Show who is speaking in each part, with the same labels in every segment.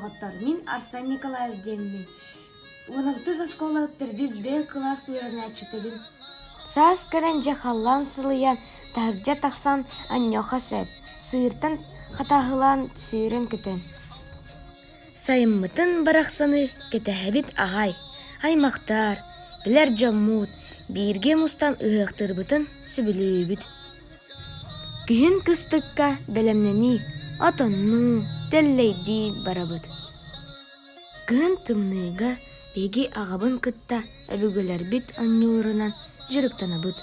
Speaker 1: сағаттар. Мин Арсен Николаев демін. 16 школа өттірдізде класс үйеріне чытыбын.
Speaker 2: Саас кәрен жахаллан сылыян, таржа тақсан аньоха сөп, сыыртан хатахылан сүйрен күтен. Сайыммытын барақсаны кетәхәбит ағай, аймақтар, білер жаммут, бирге мустан ұғықтырбытын сүбілі Күхін кыстыққа бәлемнені, атонну, тәллейді барабыт. Күхін тымныға беги ағабын кытта әбігілер біт аннюларынан жырықтанабыт.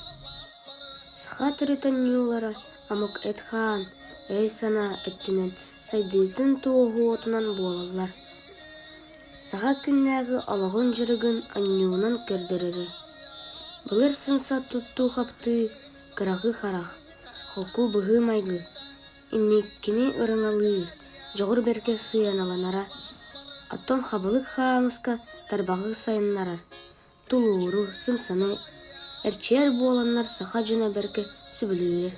Speaker 1: Саха түріт аннюлара амық әтхан, әй сана әттінен сайдыздың туғы отынан болалар. Саха күннәгі алағын жырығын аннюынан көрдірірі. Бұлыр сымса тұтту қапты, қырағы қарақ. Холку бұғы майғы, иннеккені ұрыңалыр, жоғыр берке сыяналанара, аттон қабылық қамысқа тарбағы сайыннарар, тулуыру, сымсаны, әрчер боланнар сақа жына берке сүбілуі.